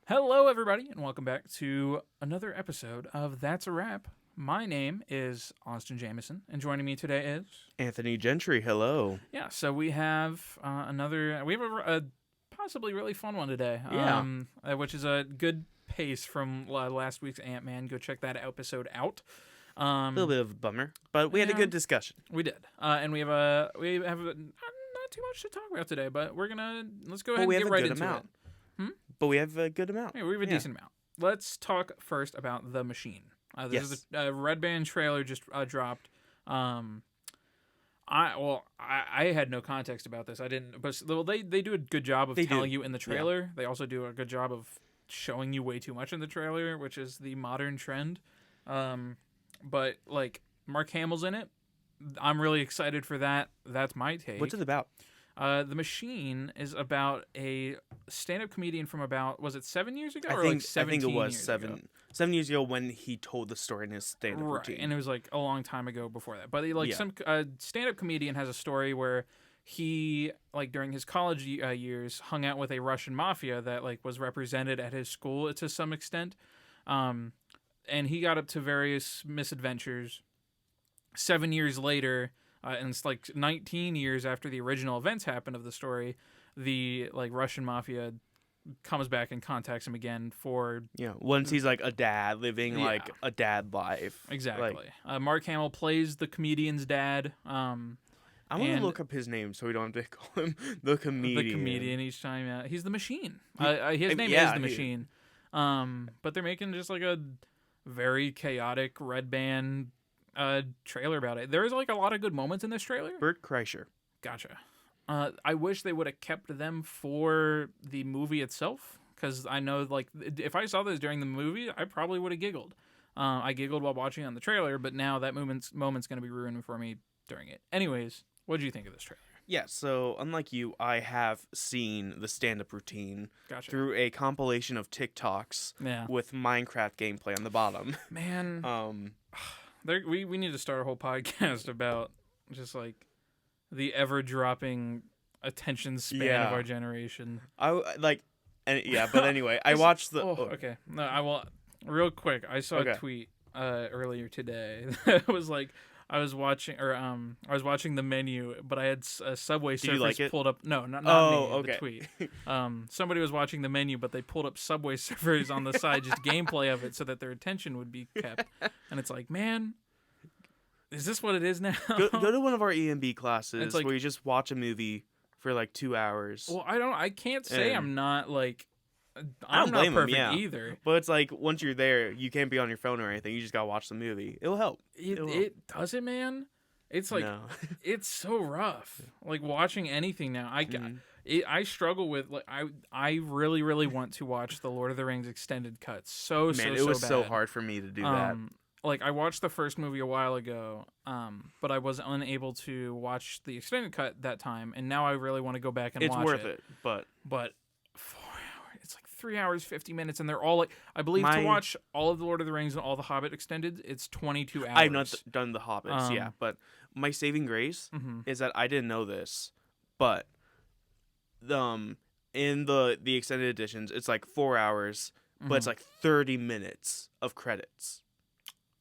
Hello, everybody, and welcome back to another episode of That's a Wrap. My name is Austin Jameson, and joining me today is Anthony Gentry, hello. so we have a possibly really fun one today. Yeah. Which is a good pace from last week's Ant-Man. Go check that episode out. A little bit of a bummer, but we had a yeah. good discussion. We did, and we have not too much to talk about today, but let's go ahead and get right into it. But we have a good amount. Yeah, we have a decent amount. Let's talk first about The Machine. This is a Red Band trailer just dropped. I had no context about this. I didn't, but they do a good job of telling you in the trailer. Yeah. They also do a good job of showing you way too much in the trailer, which is the modern trend. But like Mark Hamill's in it. I'm really excited for that. That's my take. What's it about? The Machine is about a stand-up comedian from about, was it 7 years ago? I think it was 7 years ago when he told the story in his stand-up routine. And it was like a long time ago before that. But some stand-up comedian has a story where he, like during his college years, hung out with a Russian mafia that like was represented at his school to some extent. And he got up to various misadventures. 7 years later, and it's like 19 years after the original events happened of the story, the like Russian mafia comes back and contacts him again for once he's like a dad living like a dad life. Exactly. Like, Mark Hamill plays the comedian's dad. I want to look up his name so we don't have to call him the comedian. The comedian each time. Yeah, he's the Machine. His name is the Machine. But they're making just like a very chaotic Red Band trailer about it. There's like a lot of good moments in this trailer. Bert Kreischer. Gotcha. I wish they would have kept them for the movie itself, because I know like if I saw this during the movie, I probably would have giggled. I giggled while watching on the trailer, but now that moment's going to be ruined for me during it. Anyways, what did you think of this trailer? Yeah, so unlike you, I have seen the stand-up routine through a compilation of TikToks with Minecraft gameplay on the bottom. Man, we need to start a whole podcast about just like the ever-dropping attention span of our generation. But anyway, I watched the. Okay. No, I will. Real quick, I saw a tweet earlier today that was like, I was watching the menu, but I had Subway surfers pulled up. No, not me. Okay. The tweet. Somebody was watching the menu, but they pulled up Subway surfers on the side, just gameplay of it, so that their attention would be kept. And it's like, man, is this what it is now? Go to one of our EMB classes where you just watch a movie for like 2 hours. Well, I can't say I'm not like. I'm not perfect either. But it's like once you're there, you can't be on your phone or anything. You just gotta watch the movie. It'll help. It does it, man. It's like it's so rough. Like watching anything now, I struggle with like I really really want to watch the Lord of the Rings extended cuts. It was bad. So hard for me to do that. Like I watched the first movie a while ago, but I was unable to watch the extended cut that time, and now I really want to go back and watch it. It's worth it, but 4 hours. It's like 3 hours 50 minutes, and they're all like I believe to watch all of the Lord of the Rings and all the Hobbit extended, it's 22 hours. I've not done the Hobbits, but my saving grace is that I didn't know this, but in the extended editions, it's like 4 hours, but it's like 30 minutes of credits.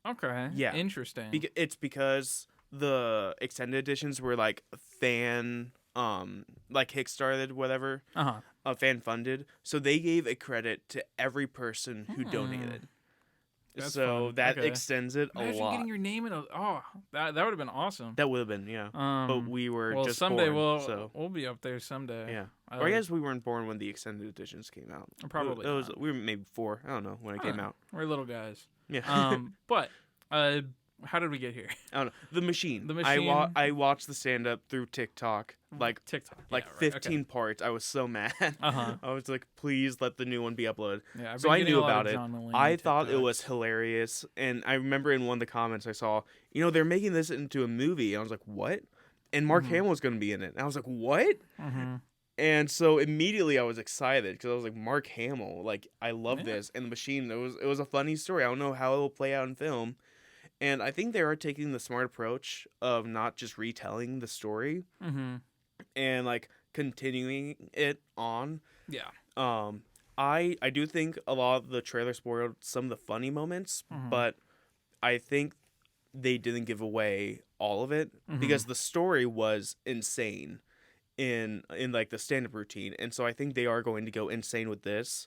Okay. Yeah. Interesting. It's because the extended editions were like fan, like Kickstarted, whatever. Fan funded. So they gave a credit to every person who donated. That's so fun. That extends it Imagine a lot. Getting your name in that would have been awesome. That would have been, yeah. But we were just someday born, we'll be up there someday. Yeah. Or I guess we weren't born when the extended editions came out. Probably. We were maybe 4. I don't know when it came out. We're little guys. Yeah. But how did we get here? I don't know. The Machine. I watched the stand up through TikTok. Like 15 parts. I was so mad. I was like, please let the new one be uploaded. Yeah, so I knew about it. I thought it was hilarious. And I remember in one of the comments I saw, they're making this into a movie. And I was like, what? And Mark Hamill was going to be in it. And I was like, what? And so immediately I was excited because I was like, Mark Hamill, like I love this. And The Machine, it was a funny story. I don't know how it will play out in film. And I think they are taking the smart approach of not just retelling the story and like continuing it on. Yeah. I do think a lot of the trailer spoiled some of the funny moments, but I think they didn't give away all of it because the story was insane in like the stand-up routine, and so I think they are going to go insane with this.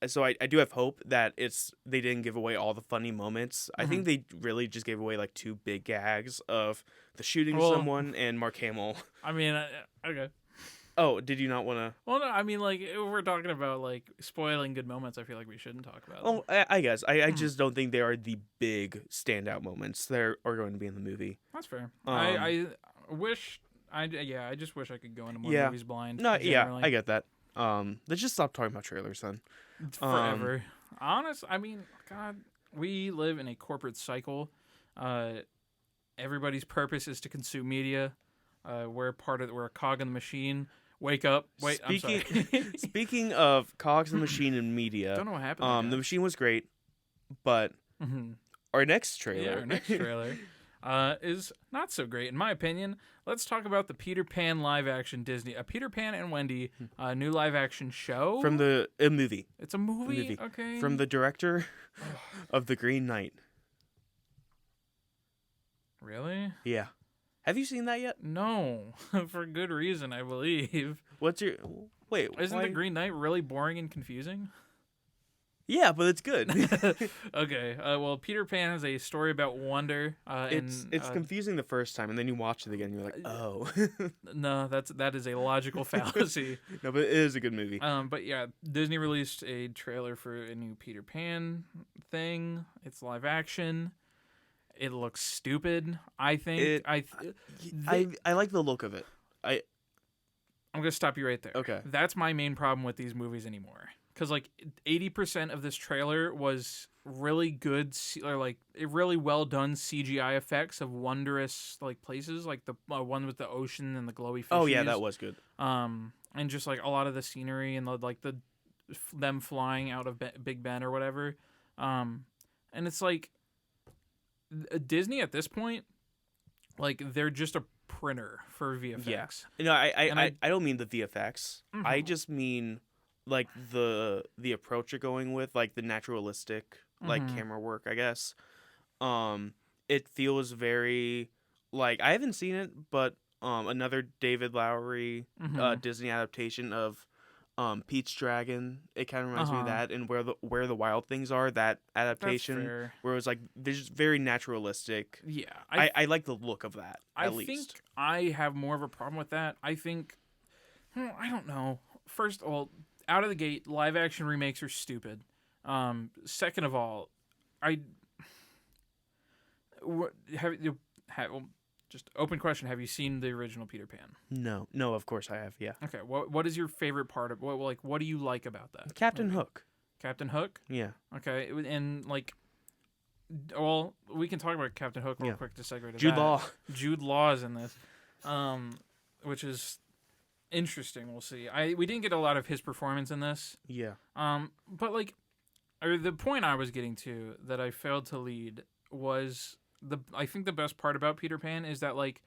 So I do have hope that they didn't give away all the funny moments. I think they really just gave away like 2 big gags of the shooting of someone and Mark Hamill. I mean, okay. Oh, did you not want to? Well, no, I mean, like, if we're talking about, like, spoiling good moments, I feel like we shouldn't talk about them. Oh, I guess. I just don't think they are the big standout moments that are going to be in the movie. That's fair. I wish... I just wish I could go into more movies blind. No, generally. Yeah, I get that. Let's just stop talking about trailers then. Forever. I mean, God, we live in a corporate cycle. Everybody's purpose is to consume media. We're a cog in the machine. Wake up. Wait, I'm sorry. Speaking of cogs in the machine and media. Don't know what happened. The machine was great, but our next trailer. Is not so great in my opinion. Let's talk about the Peter Pan live action Disney, Peter Pan and Wendy new live action show from a movie. It's a movie. Okay. From the director of The Green Knight. Really? Yeah. Have you seen that yet? No, for good reason, I believe. Isn't The Green Knight really boring and confusing? Yeah, but it's good. Okay. Well, Peter Pan has a story about wonder. It's confusing the first time, and then you watch it again, and you're like, oh. No, that is a logical fallacy. No, but it is a good movie. But yeah, Disney released a trailer for a new Peter Pan thing. It's live action. It looks stupid. I think. I like the look of it. I'm gonna stop you right there. Okay. That's my main problem with these movies anymore. Because, like, 80% of this trailer was really good, or, like, really well-done CGI effects of wondrous, like, places. Like, the one with the ocean and the glowy fishes. Oh, yeah, that was good. And just, like, a lot of the scenery and, them flying out of Big Ben or whatever. And it's, like, Disney at this point, like, they're just a printer for VFX. Yeah. No, I don't mean the VFX. I just mean... like the approach you're going with, like the naturalistic like camera work, I guess. It feels very like, I haven't seen it, but another David Lowery Disney adaptation of Pete's Dragon. It kind of reminds me of that, and where the wild things are, that adaptation where it was like there's just very naturalistic. Yeah, I like the look of that. I think I have more of a problem with that. I think I don't know. First of all, out of the gate, live action remakes are stupid. Second of all, just open question: have you seen the original Peter Pan? No, of course I have. Yeah. Okay. What is your favorite part of what do you like about that? Captain Hook. Captain Hook. Yeah. Okay, and like, well, we can talk about Captain Hook real quick to segue to Jude Law. Jude Law is in this, which is interesting. We'll see. We didn't get a lot of his performance in this. Yeah. But like, the point I was getting to that I failed to lead was I think the best part about Peter Pan is that like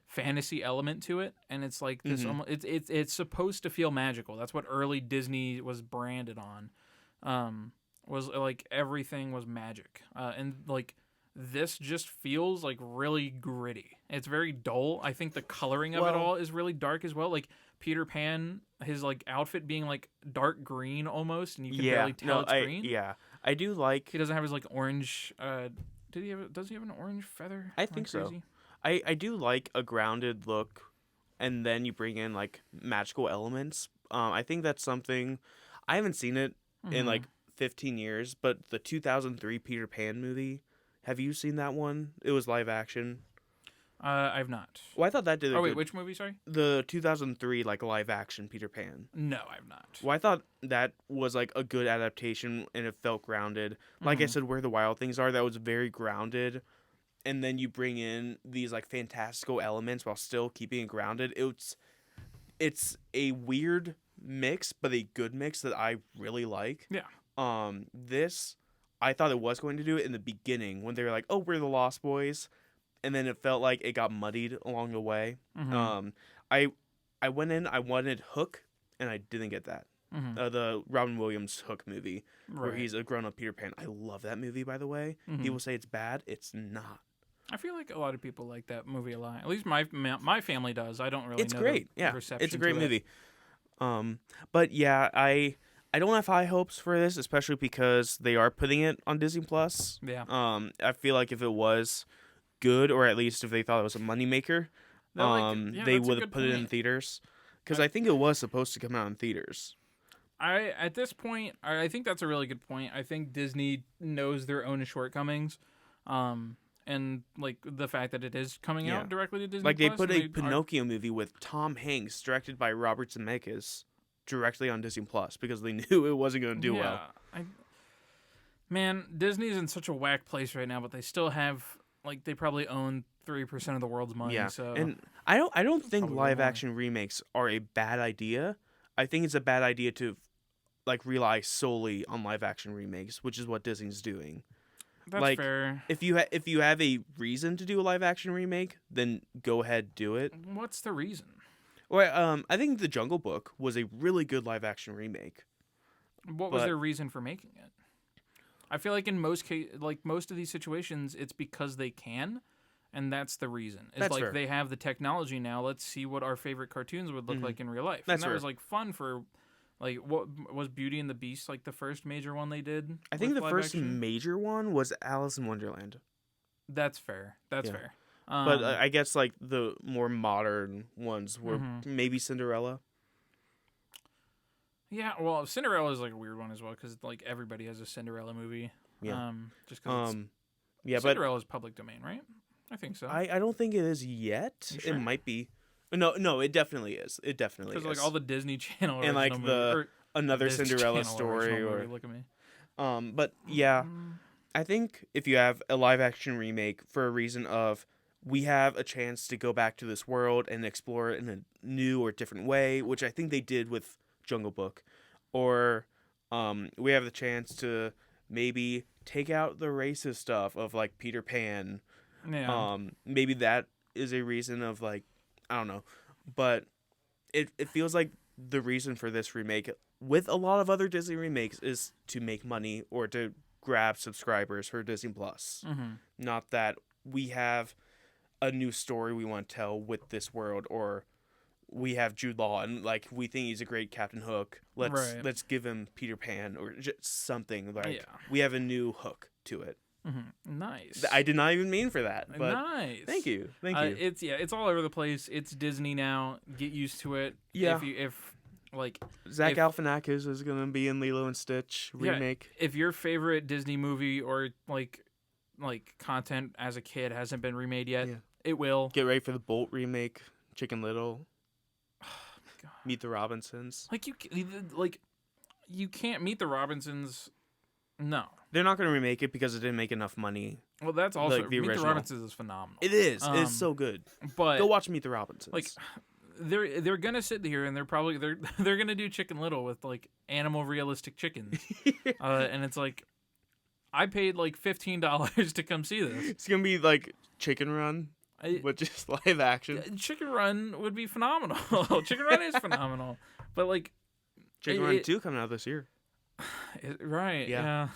fantasy element to it, and it's like this. It's supposed to feel magical. That's what early Disney was branded on. Was like everything was magic, and like this just feels like really gritty. It's very dull. I think the coloring of it all is really dark as well. Like Peter Pan, his like outfit being like dark green almost, and you can barely tell it's green. Yeah, I do like. He doesn't have his like orange. Does he have an orange feather? I think so. I do like a grounded look, and then you bring in like magical elements. I think that's something. I haven't seen it in like 15 years, but the 2003 Peter Pan movie. Have you seen that one? It was live action. I've not. Well, I thought that did. Which movie? Sorry. The 2003 like live action Peter Pan. No, I've not. Well, I thought that was like a good adaptation, and it felt grounded. Like I said, Where the Wild Things Are, that was very grounded, and then you bring in these like fantastical elements while still keeping it grounded. It's a weird mix, but a good mix that I really like. Yeah. This. I thought it was going to do it in the beginning when they were like, "Oh, we're the Lost Boys," and then it felt like it got muddied along the way. I went in, I wanted Hook, and I didn't get that. the Robin Williams Hook movie, where he's a grown-up Peter Pan. I love that movie, by the way. People say it's bad. It's not. I feel like a lot of people like that movie a lot. At least my family does. I don't really it's know great. The yeah, reception it's a great to movie. But yeah, I don't have high hopes for this, especially because they are putting it on Disney Plus. Yeah. I feel like if it was good, or at least if they thought it was a moneymaker, they would have put it in theaters. Because I think it was supposed to come out in theaters. At this point, I think that's a really good point. I think Disney knows their own shortcomings, and like the fact that it is coming out directly to Disney. Like they put a Pinocchio movie with Tom Hanks, directed by Robert Zemeckis, directly on Disney Plus because they knew it wasn't going to do well. Man, Disney's in such a whack place right now, but they still have they probably own 3% of the world's money. Yeah, so and I don't think live action remakes are a bad idea. I think it's a bad idea to rely solely on live action remakes, which is what Disney's doing. That's fair. If you have a reason to do a live action remake, then go ahead, do it. What's the reason? Well, I think The Jungle Book was a really good live action remake. What was their reason for making it? I feel like in most most of these situations, it's because they can, and that's the reason. It's fair. They have the technology now. Let's see what our favorite cartoons would look like in real life. That's and that was fun for. What was Beauty and the Beast the first major one they did? I think the first major one was Alice in Wonderland. That's fair. That's fair. But I guess the more modern ones were maybe Cinderella. Yeah, well, Cinderella is a weird one as well because everybody has a Cinderella movie. Yeah. Just because. Yeah, Cinderella is public domain, right? I think so. I don't think it is yet. Sure? It might be. No, it definitely is. It definitely is. Because all the Disney Channel and another Cinderella story or look at me. But yeah, I think if you have a live action remake for a reason of we have a chance to go back to this world and explore it in a new or different way, which I think they did with Jungle Book, or we have the chance to maybe take out the racist stuff of Peter Pan. Yeah. Maybe that is a reason of I don't know, but it feels like the reason for this remake, with a lot of other Disney remakes, is to make money or to grab subscribers for Disney Plus. Not that we have a new story we want to tell with this world, or we have Jude Law and we think he's a great Captain Hook. Let's give him Peter Pan or just something we have a new hook to it. Nice. I did not even mean for that. But nice. Thank you. It's all over the place. It's Disney now. Get used to it. Yeah. If Zach Galifianakis is gonna be in Lilo and Stitch remake. If your favorite Disney movie or content as a kid hasn't been remade yet, it will. Get ready for the Bolt remake. Chicken Little. Oh my God. Meet the Robinsons. You can't Meet the Robinsons. No. They're not going to remake it because it didn't make enough money. Well, that's also Meet the Robinsons is phenomenal. It is. It's so good. But go watch Meet the Robinsons. They're gonna sit here and they're gonna do Chicken Little with animal realistic chickens, and it's I paid $15 to come see this. It's gonna be Chicken Run, but just live action. Chicken Run would be phenomenal. Chicken Run is phenomenal, but Chicken Run 2 coming out this year. Right. Yeah.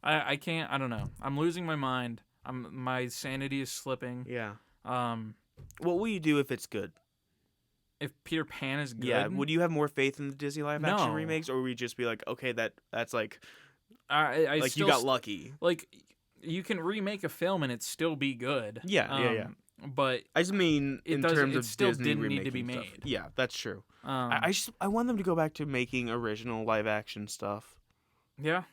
I can't. I don't know. I'm losing my mind. My sanity is slipping. Yeah. What will you do if it's good? If Peter Pan is good? Yeah. Would you have more faith in the Disney live action remakes, or would you just be okay, that's you got lucky? You can remake a film and it still be good. Yeah. But I just mean in terms of still Disney didn't need to be made. Stuff. Yeah, that's true. I want them to go back to making original live action stuff. Yeah.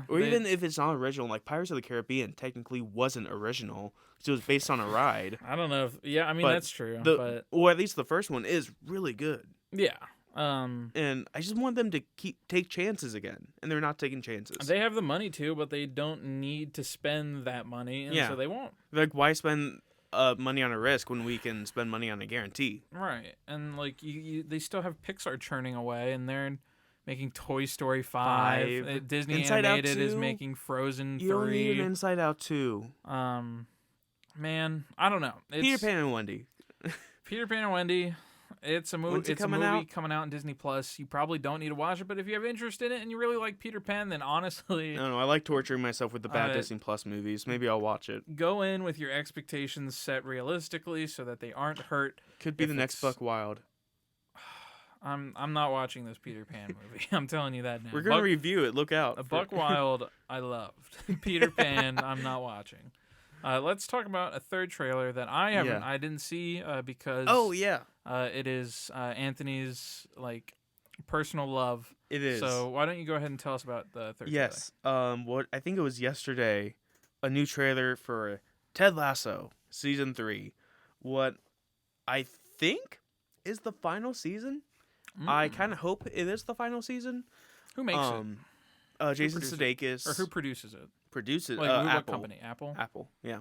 Or even if it's not original, Pirates of the Caribbean technically wasn't original. So it was based on a ride. I don't know. That's true. Or at least the first one is really good. Yeah. And I just want them to take chances again, and they're not taking chances. They have the money to, but they don't need to spend that money, and so they won't. Why spend money on a risk when we can spend money on a guarantee? Right, and they still have Pixar churning away, and they're making Toy Story 5. Disney Inside Animated is making Frozen 3. You don't need an Inside Out 2. Man, I don't know. Peter Pan and Wendy. Peter Pan and Wendy. It's a movie. It's a movie coming out on Disney Plus. You probably don't need to watch it, but if you have interest in it and you really like Peter Pan, then honestly, I don't know. I like torturing myself with the bad Disney Plus movies. Maybe I'll watch it. Go in with your expectations set realistically so that they aren't hurt. Could be the next Buck Wild. I'm not watching this Peter Pan movie. I'm telling you that now. We're gonna review it. Look out. Buck Wild, I loved. Peter Pan, I'm not watching. Let's talk about a third trailer that I didn't see because it is Anthony's like personal love. It is. So why don't you go ahead and tell us about the third trailer? Yes. What I think it was yesterday, a new trailer for Ted Lasso season 3. What I think is the final season. I kind of hope it is the final season. Who makes it? Jason Sudeikis. Or who produces it? Produces like, Apple. What company? Apple. Apple. Yeah.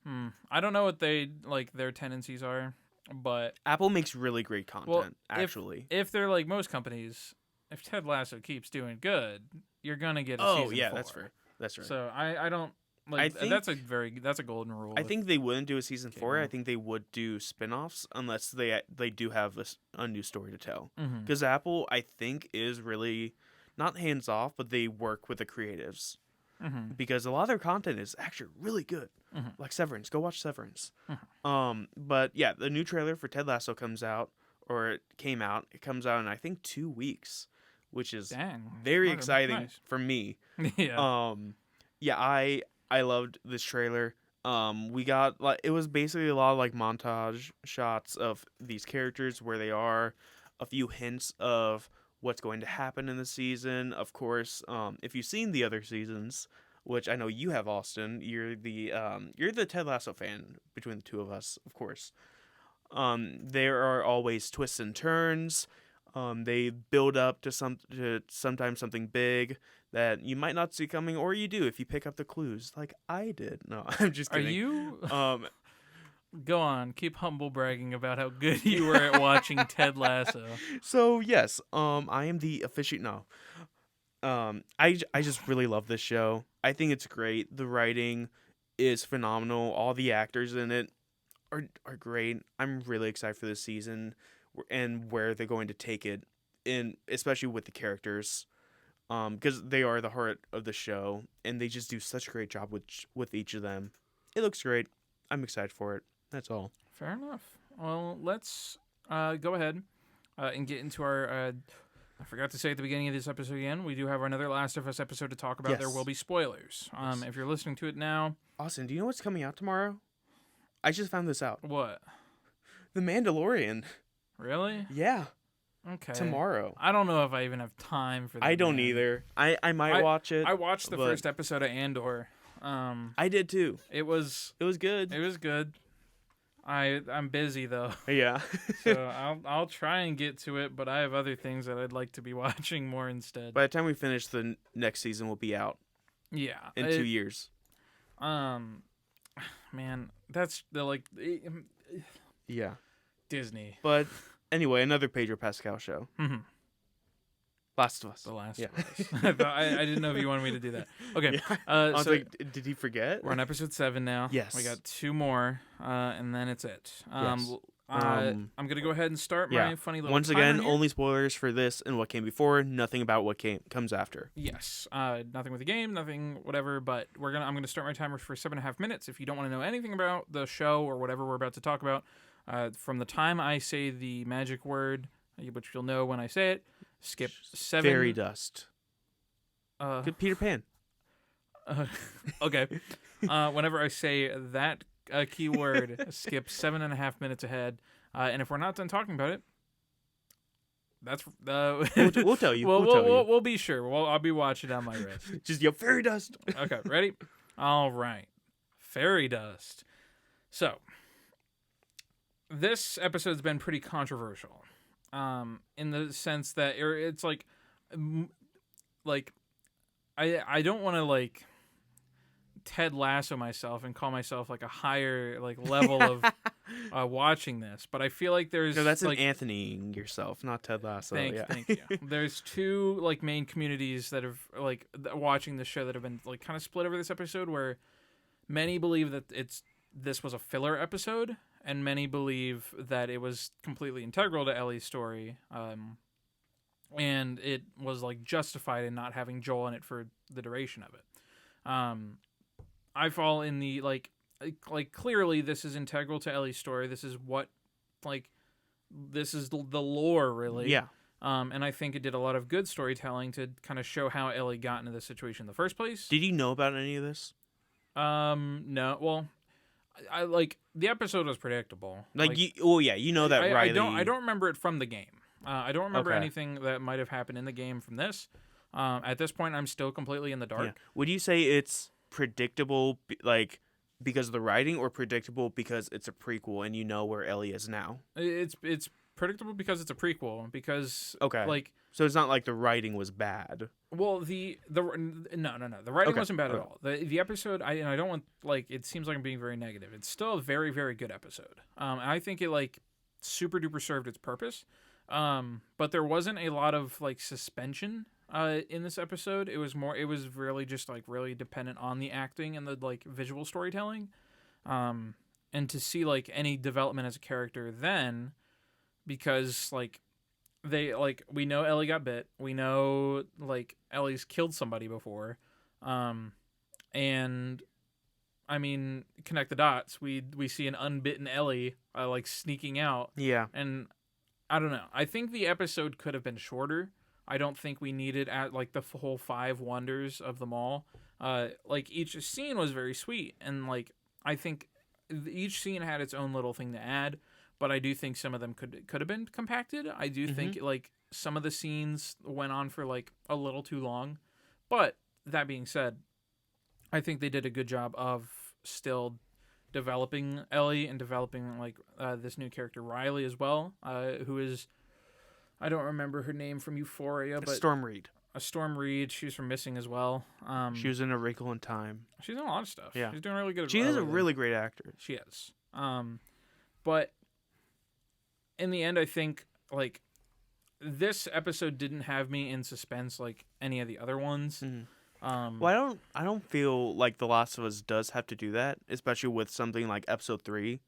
I don't know what their tendencies are, but Apple makes really great content. Actually, if they're like most companies, if Ted Lasso keeps doing good, you're gonna get a season 4. That's fair. That's right. So I don't. Like, I think that's a golden rule. I think they wouldn't do a season 4. I think they would do spin-offs unless they do have a new story to tell. Because Apple, I think, is really not hands off, but they work with the creatives. Because a lot of their content is actually really good. Like Severance. Go watch Severance. But yeah, the new trailer for Ted Lasso comes out, or it came out. It comes out in I think 2 weeks, which is very exciting for me. I loved this trailer. We got it was basically a lot of montage shots of these characters where they are, a few hints of what's going to happen in the season. Of course, if you've seen the other seasons, which I know you have, Austin, you're the Ted Lasso fan between the two of us, of course. There are always twists and turns. They build up to sometimes something big that you might not see coming, or you do if you pick up the clues, like I did. No, I'm just kidding. Are you? Go on, keep humble bragging about how good you were at watching Ted Lasso. So yes, I am the aficionado. I just really love this show. I think it's great. The writing is phenomenal. All the actors in it are great. I'm really excited for this season and where they're going to take it, especially with the characters. Because they are the heart of the show, and they just do such a great job with each of them. It looks great. I'm excited for it. That's all. Fair enough. Well, let's go ahead and get into our... I forgot to say at the beginning of this episode again, we do have another Last of Us episode to talk about. Yes. There will be spoilers. Yes. If you're listening to it now... Austin, do you know what's coming out tomorrow? I just found this out. What? The Mandalorian. Really? Yeah. Okay. Tomorrow. I don't know if I even have time for that. I don't either. I might watch it. I watched the first episode of Andor. I did too. It was good. It was good. I'm busy though. Yeah. So I'll try and get to it, but I have other things that I'd like to be watching more instead. By the time we finish, the next season will be out. Yeah. In 2 years. Man, that's yeah. Disney. But anyway, another Pedro Pascal show. Last of Us. The Last of Us. I didn't know if you wanted me to do that. Okay. Yeah. So did he forget? We're on episode 7 now. Yes. We got 2 more, and then it's it. Yes. I'm going to go ahead and start my funny little Once again, only spoilers for this and what came before, nothing about what comes after. Yes. Nothing with the game, nothing whatever, but I'm going to start my timer for 7.5 minutes. If you don't want to know anything about the show or whatever we're about to talk about, from the time I say the magic word, which you'll know when I say it, skip 7. Fairy dust. Good Peter Pan. Okay. Whenever I say that keyword, skip 7.5 minutes ahead. And if we're not done talking about it, that's we'll tell you. We'll be sure. I'll be watching on my wrist. Just yell fairy dust. Okay, ready? All right. Fairy dust. So, this episode's been pretty controversial. In the sense that it's like I don't want to Ted Lasso myself and call myself a higher level of watching this, but I feel like there's that's an Anthony yourself, not Ted Lasso. Thank you. There's 2 main communities that have watching the show that have been kind of split over this episode, where many believe that this was a filler episode, and many believe that it was completely integral to Ellie's story, and it was like justified in not having Joel in it for the duration of it. I fall in the like clearly this is integral to Ellie's story. This is what this is the lore, really. Yeah. And I think it did a lot of good storytelling to kind of show how Ellie got into this situation in the first place. Did you know about any of this? No. Well, I the episode was predictable. You know that Riley. I don't remember it from the game. I don't remember anything that might have happened in the game from this. At this point, I'm still completely in the dark. Yeah. Would you say it's predictable, because of the writing, or predictable because it's a prequel and you know where Ellie is now? It's predictable because it's a prequel. Because so it's not like the writing was bad. Well, no. The writing wasn't bad at all. The episode, I don't want it seems like I'm being very negative. It's still a very, very good episode. I think it super duper served its purpose. But there wasn't a lot of suspension in this episode. It was really just really dependent on the acting and the visual storytelling. And to see any development as a character then, because we know Ellie got bit. We know Ellie's killed somebody before. And I mean, connect the dots. We see an unbitten Ellie sneaking out. Yeah. And I don't know. I think the episode could have been shorter. I don't think we needed the whole 5 wonders of the mall. Each scene was very sweet, and I think each scene had its own little thing to add. But I do think some of them could have been compacted. I do think some of the scenes went on for a little too long. But that being said, I think they did a good job of still developing Ellie and developing this new character Riley as well, who is, I don't remember her name from Euphoria, but Storm Reed. Storm Reed. She was from Missing as well. She was in A Wrinkle in Time. She's in a lot of stuff. Yeah, she's doing really good. She is a really great actor. She is. But in the end, I think this episode didn't have me in suspense like any of the other ones. Mm-hmm. Well, I don't feel like The Last of Us does have to do that, especially with something like episode 3,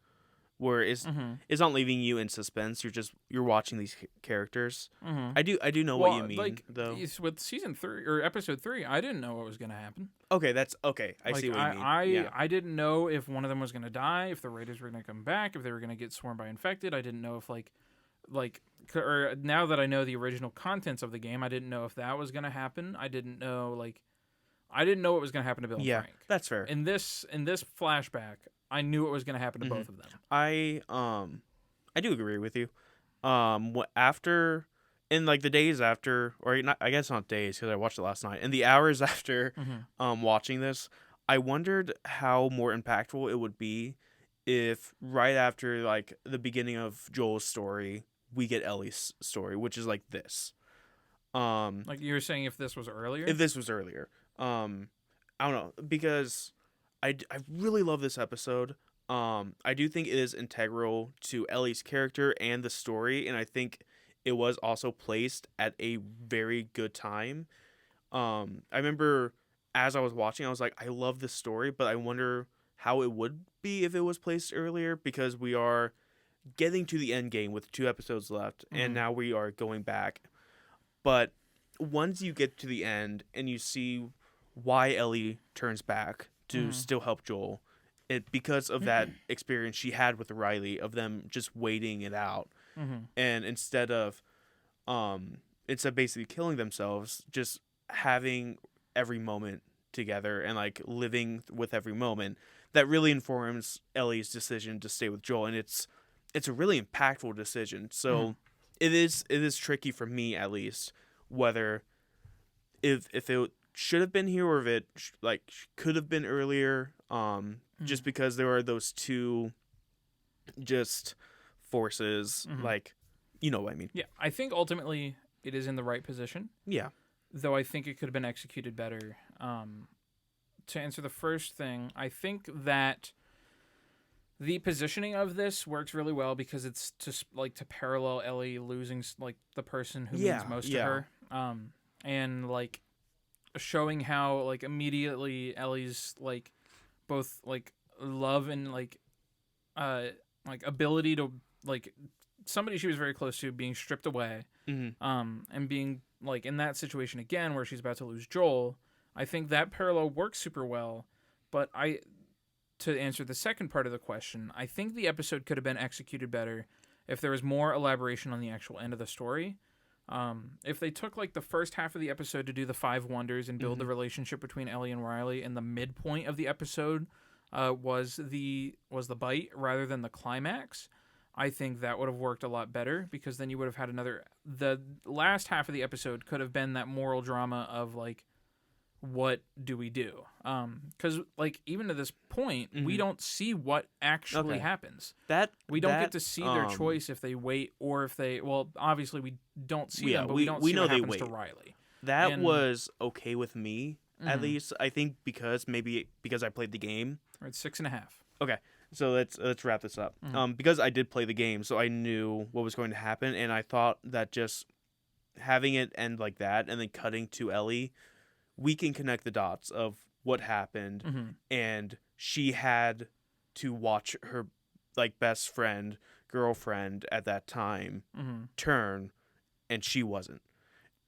where it's not leaving you in suspense. You're watching these characters. Mm-hmm. I do know what you mean, though. With season 3 or episode 3, I didn't know what was going to happen. Okay, that's okay. I see what you mean. I didn't know if one of them was going to die, if the Raiders were going to come back, if they were going to get swarmed by infected. I didn't know if or now that I know the original contents of the game, I didn't know if that was going to happen. I didn't know what was going to happen to Bill and Frank. Yeah, that's fair. In this flashback, I knew what was going to happen to both of them. I do agree with you. After, in the days after, or not, I guess not days because I watched it last night, in the hours after watching this, I wondered how more impactful it would be if right after the beginning of Joel's story, we get Ellie's story, which is this. You were saying if this was earlier? If this was earlier. I don't know, because I really love this episode. I do think it is integral to Ellie's character and the story, and I think it was also placed at a very good time. I remember as I was watching, I was like, I love this story, but I wonder how it would be if it was placed earlier, because we are getting to the end game with 2 episodes left, and now we are going back. But once you get to the end and you see why Ellie turns back to still help Joel, because of that experience she had with Riley, of them just waiting it out, and instead of basically killing themselves, just having every moment together and living with every moment, that really informs Ellie's decision to stay with Joel, and it's a really impactful decision. So it is tricky for me, at least, whether if it should have been here or if it could have been earlier, just because there are those 2 just forces, you know what I mean. Yeah, I think ultimately it is in the right position. Yeah. Though I think it could have been executed better. To answer the first thing, I think that the positioning of this works really well because it's just to parallel Ellie losing the person who means most to her, and showing how like ability to like somebody she was very close to being stripped away, and being like in that situation again where she's about to lose Joel. I think that parallel works super well, but to answer the second part of the question, I think the episode could have been executed better if there was more elaboration on the actual end of the story. If they took like the first half of the episode to do the 5 wonders and build the relationship between Ellie and Riley, and the midpoint of the episode was the bite rather than the climax, I think that would have worked a lot better, because then you would have had the last half of the episode could have been that moral drama of like, what do we do? Because like even to this point, we don't see what actually happens. We don't get to see their choice if they wait or if they. Well, obviously we don't see them, but we don't see what happens to Riley. That was okay with me, at least. I think because I played the game. Right, 6.5. Okay, so let's wrap this up. Because I did play the game, so I knew what was going to happen, and I thought that just having it end like that and then cutting to Ellie, we can connect the dots of what happened, and she had to watch her like best friend, girlfriend at that time turn, and she wasn't.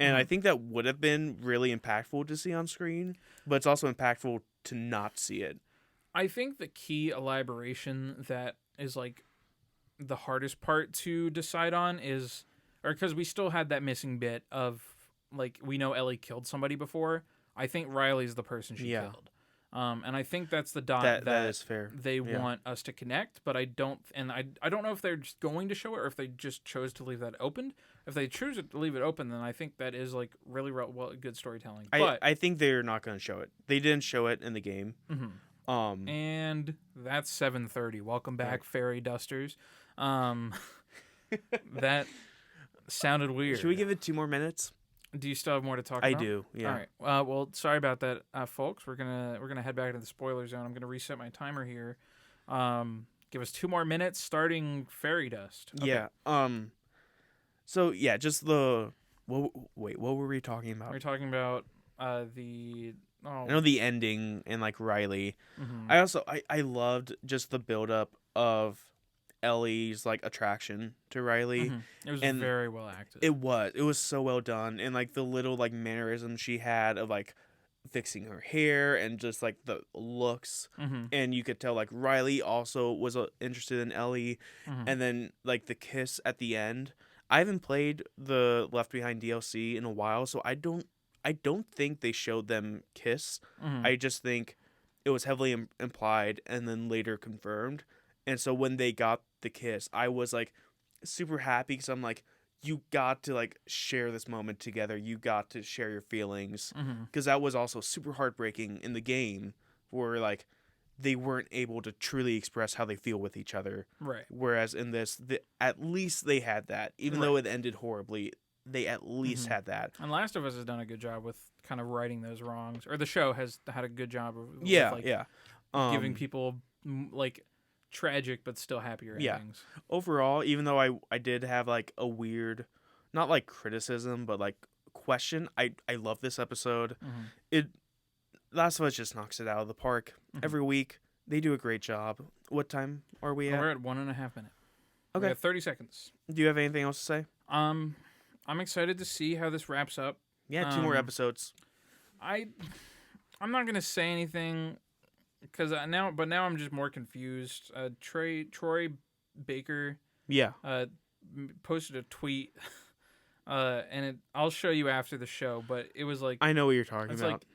And I think that would have been really impactful to see on screen, but it's also impactful to not see it. I think the key elaboration that is like the hardest part to decide on is, or because we still had that missing bit of like, we know Ellie killed somebody before. I think Riley's the person she killed. And I think that's the dot that is fair. They want us to connect, but I don't know if they're just going to show it or if they just chose to leave that open. If they choose to leave it open, then I think that is like really good storytelling. But I think they're not going to show it. They didn't show it in the game. And that's 7:30. Welcome back, Fairy Dusters. That sounded weird. Should we give it 2 more minutes? Do you still have more to talk about? I do, yeah. All right. Well, sorry about that, folks. We're gonna head back to the spoiler zone. I'm gonna reset my timer here. Give us 2 more minutes, starting Fairy Dust. Okay. Yeah. So yeah, just what were we talking about? We were talking about I know the ending and like Riley. I loved just the buildup of Ellie's like attraction to Riley. It was very well acted. It was so well done, and like the little like mannerisms she had of like fixing her hair and just like the looks, and you could tell like Riley also was interested in Ellie, and then like the kiss at the end. I haven't played the Left Behind DLC in a while, so I don't think they showed them kiss. I just think it was heavily implied and then later confirmed. And so when they got the kiss, I was like super happy, because I'm like, you got to like share this moment together. You got to share your feelings, because that was also super heartbreaking in the game, where like they weren't able to truly express how they feel with each other. Right. Whereas in this, at least they had that, even though it ended horribly. They at least had that. And Last of Us has done a good job with kind of righting those wrongs, or the show has had a good job of giving people like tragic but still happier endings. Overall, even though I did have like a weird, not like criticism, but like question, I love this episode. Last of Us just knocks it out of the park every week. They do a great job. What time are we at? We're at 1.5 minutes. Okay. We have 30 seconds. Do you have anything else to say? I'm excited to see how this wraps up. Yeah, 2 more episodes. I'm not gonna say anything because now I'm just more confused. Troy Baker posted a tweet, and I'll show you after the show. But it was like, I know what you're talking about. Like,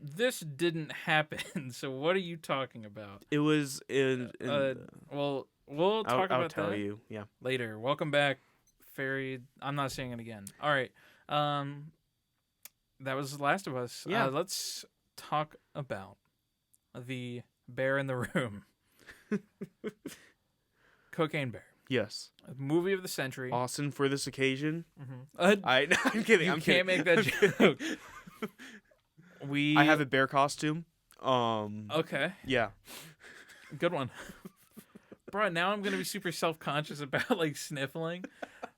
this didn't happen. So what are you talking about? It was well, we'll talk about that. I'll tell you. Yeah. Later. Welcome back, Fairy. I'm not saying it again. All right. That was Last of Us. Yeah. Let's talk about the bear in the room. Cocaine Bear. Yes. A movie of the century. Awesome for this occasion. I'm kidding. You can't make that joke. I have a bear costume. Okay. Yeah. Good one. Bro, now I'm gonna be super self-conscious about like sniffling.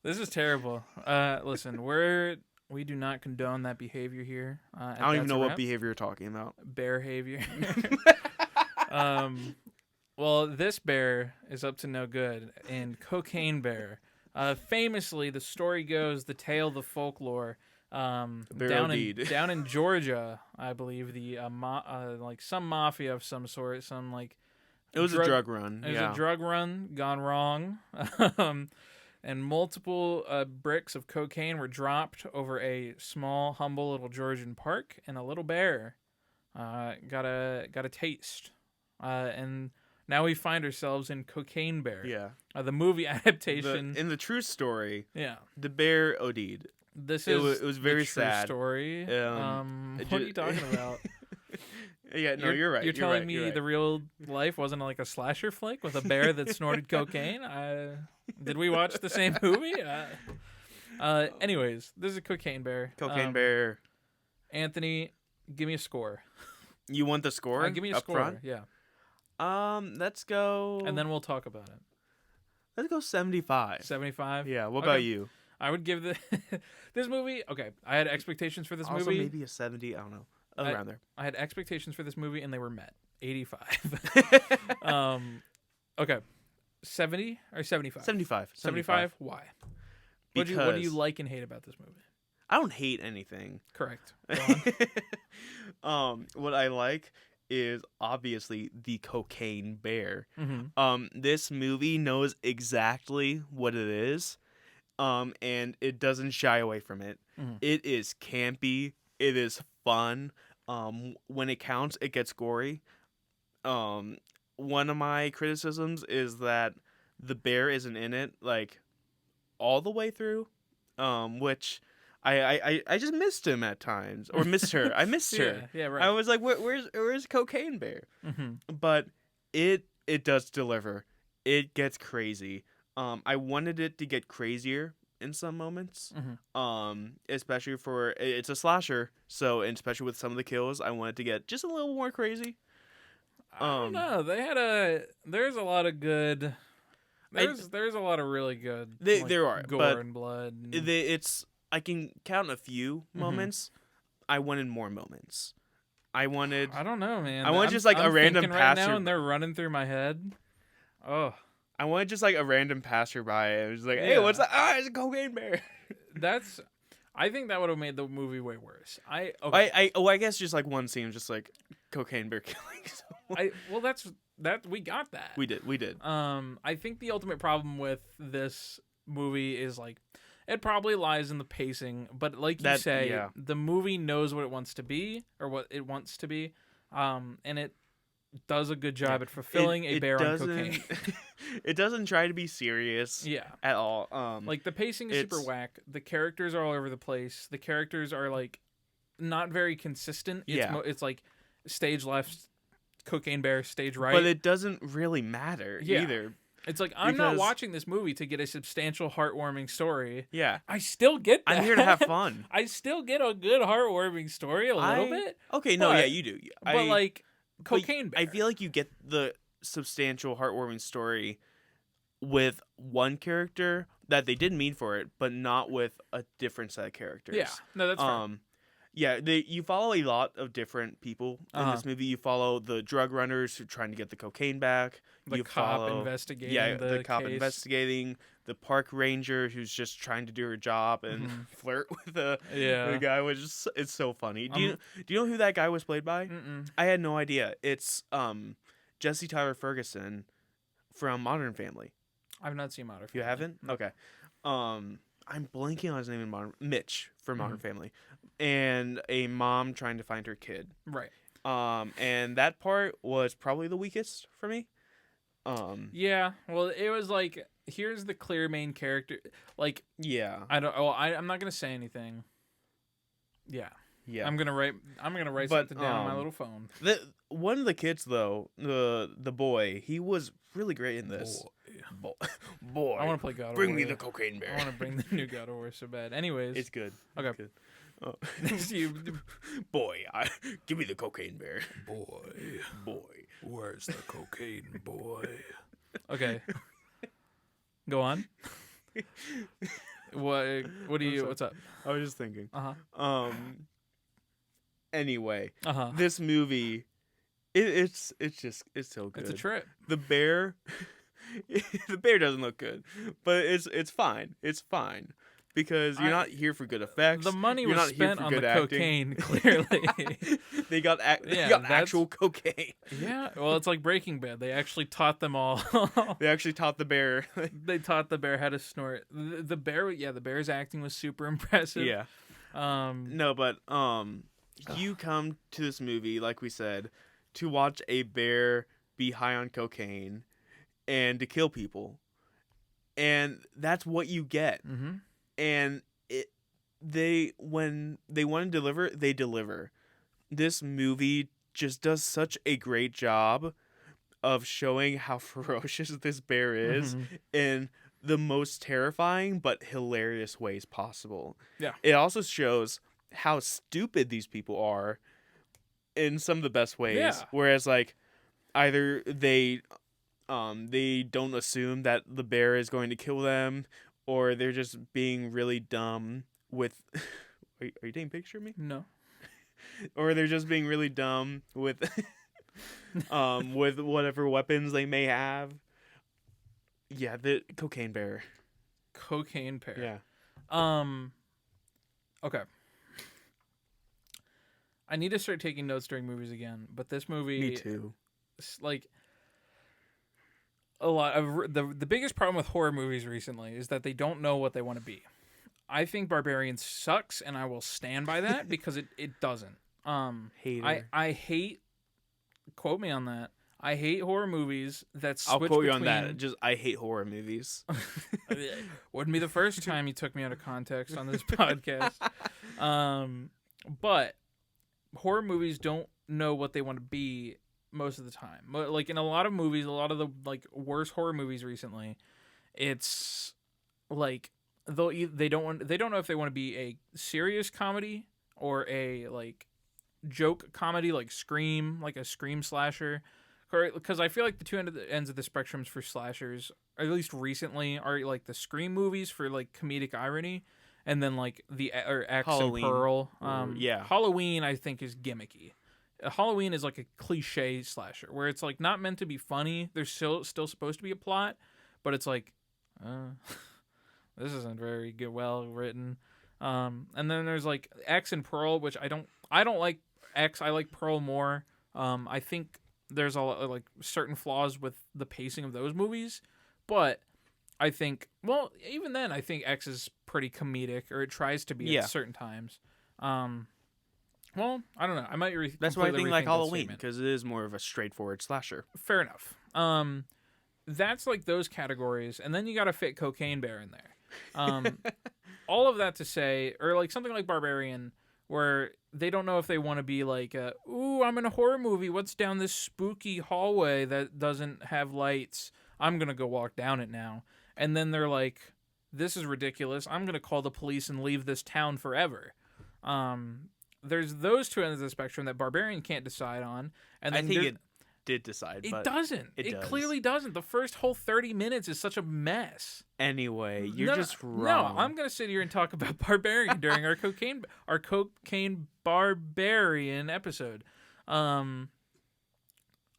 This is terrible. Listen, we do not condone that behavior here. I don't even know what behavior you're talking about. Bear behavior. Well, this bear is up to no good, and Cocaine Bear. Famously, the story goes, the tale, the folklore, down in Georgia, I believe, the like some mafia of some sort, some like it was a drug run. It was a drug run gone wrong, and multiple bricks of cocaine were dropped over a small, humble little Georgian park, and a little bear got a taste, and now we find ourselves in Cocaine Bear. Yeah. The movie adaptation. In the true story. Yeah. The bear OD'd. It was very the true sad. Story. What are you talking about? Yeah, no, you're right. You're telling me the real life wasn't like a slasher flick with a bear that snorted cocaine? Did we watch the same movie? Anyways, this is a Cocaine Bear. Cocaine Bear. Anthony, give me a score. You want the score? Give me a score. Front? Yeah. Let's go. And then we'll talk about it. Let's go 75. 75? Yeah. What about you? I would give this movie. Okay, I had expectations for this movie. Also, maybe a 70. I don't know. Around there. I had expectations for this movie, and they were met. 85. Okay. 70 or 75? 75. 75? Why? What do you like and hate about this movie? I don't hate anything. Correct. Go on. What I like is obviously the Cocaine Bear. Mm-hmm. This movie knows exactly what it is, and it doesn't shy away from it. Mm-hmm. It is campy. It is fun. When it counts, it gets gory. One of my criticisms is that the bear isn't in it like all the way through, which I just missed him at times, or missed her. I missed her. Yeah, right. I was like, where's Cocaine Bear? Mm-hmm. But it does deliver. It gets crazy. I wanted it to get crazier in some moments. Mm-hmm. Especially for it's a slasher, so and especially with some of the kills, I wanted to get just a little more crazy. I don't know. There's a lot of good. There's a lot of really good. There are gore and blood. I can count a few moments. I wanted more moments. I don't know, man. I wanted just like a random passer. Right now, and they're running through my head. Oh. I wanted just like a random passerby. It was like, hey, what's that? It's a Cocaine Bear. I think that would have made the movie way worse. I guess just like one scene, just like Cocaine Bear killing someone. We got that. We did. I think the ultimate problem with this movie is like it probably lies in the pacing, but like you say, the movie knows what it wants to be or what it wants to be, and it does a good job at fulfilling a bear on cocaine. It doesn't try to be serious at all. Like the pacing is super whack. The characters are all over the place. The characters are like not very consistent. It's like stage left Cocaine Bear, stage right. But it doesn't really matter either. It's like, I'm not watching this movie to get a substantial, heartwarming story. Yeah. I still get that. I'm here to have fun. I still get a good, heartwarming story a little bit. Okay, no, you do. But like, Cocaine Bear. I feel like you get the substantial, heartwarming story with one character that they did mean for it, but not with a different set of characters. Yeah. No, that's fine. Yeah, you follow a lot of different people in this movie. You follow the drug runners who are trying to get the cocaine back. The cop investigating the cop case. investigating. The park ranger who's just trying to do her job and flirt with the guy, which is it's so funny. Do you know who that guy was played by? Mm-mm. I had no idea. It's Jesse Tyler Ferguson from Modern Family. I've not seen Modern Family. You haven't? No. Okay. I'm blanking on his name in Mitch from Modern Family. And a mom trying to find her kid. Right. And that part was probably the weakest for me. Yeah. Well, it was like, here's the clear main character. Like, yeah. I'm not gonna say anything. Yeah. Yeah. I'm gonna write something down on my little phone. One of the kids though, the boy, he was really great in this. Boy. I want to play God of War. Bring me the Cocaine Bear. I want to bring the new God of War so bad. Anyways. It's good. Okay. It's good. Oh. Boy, give me the Cocaine Bear. Boy, where's the cocaine, boy? Okay, go on. What's up? I was just thinking. Uh-huh. Anyway, this movie It's so good. It's a trip. The bear, the bear doesn't look good, but it's fine. It's fine. Because you're not here for good effects. The money was spent on the cocaine, clearly. They got actual cocaine. Yeah, well, it's like Breaking Bad. They actually taught them all. They actually taught the bear. They taught the bear how to snort. The bear's acting was super impressive. Yeah. No, but you come to this movie, like we said, to watch a bear be high on cocaine and to kill people. And that's what you get. Mm-hmm. And when they want to deliver, they deliver. This movie just does such a great job of showing how ferocious this bear is in the most terrifying but hilarious ways possible. Yeah. It also shows how stupid these people are in some of the best ways. Yeah. Whereas like either they don't assume that the bear is going to kill them, or they're just being really dumb with... Are you taking a picture of me? No. Or they're just being really dumb with with whatever weapons they may have. Yeah, the cocaine bear. Cocaine bear. Yeah. Okay. I need to start taking notes during movies again, but this movie... Me too. Like... A lot of the biggest problem with horror movies recently is that they don't know what they want to be. I think Barbarian sucks, and I will stand by that because it doesn't. Hater. I hate. Quote me on that. I hate horror movies that switch. I'll quote you on that. Just I hate horror movies. Wouldn't be the first time you took me out of context on this podcast. But horror movies don't know what they want to be most of the time. Like in a lot of movies, a lot of the like worst horror movies recently, it's like they don't know if they want to be a serious comedy or a like joke comedy, like Scream, like a Scream slasher. Because I feel like the two ends of the spectrums for slashers, or at least recently, are like the Scream movies for like comedic irony, and then like the X Halloween. And Pearl. Yeah, Halloween I think is gimmicky. Halloween is like a cliche slasher where it's like not meant to be funny. There's still supposed to be a plot, but it's like, this isn't very good, well written. And then there's like X and Pearl, which I don't like X. I like Pearl more. I think there's like certain flaws with the pacing of those movies, but I think, well, even then, I think X is pretty comedic, or it tries to be at certain times. Well, I don't know. I might That's why I think like Halloween, because it is more of a straightforward slasher. Fair enough. That's like those categories, and then you got to fit Cocaine Bear in there. All of that to say, or like something like Barbarian, where they don't know if they want to be like, ooh, I'm in a horror movie. What's down this spooky hallway that doesn't have lights? I'm going to go walk down it now. And then they're like, this is ridiculous. I'm going to call the police and leave this town forever. There's those two ends of the spectrum that Barbarian can't decide on. And then I think it did decide. It but doesn't. It clearly doesn't. The first whole 30 minutes is such a mess. Anyway, you're just wrong. No, I'm going to sit here and talk about Barbarian during our cocaine Barbarian episode. I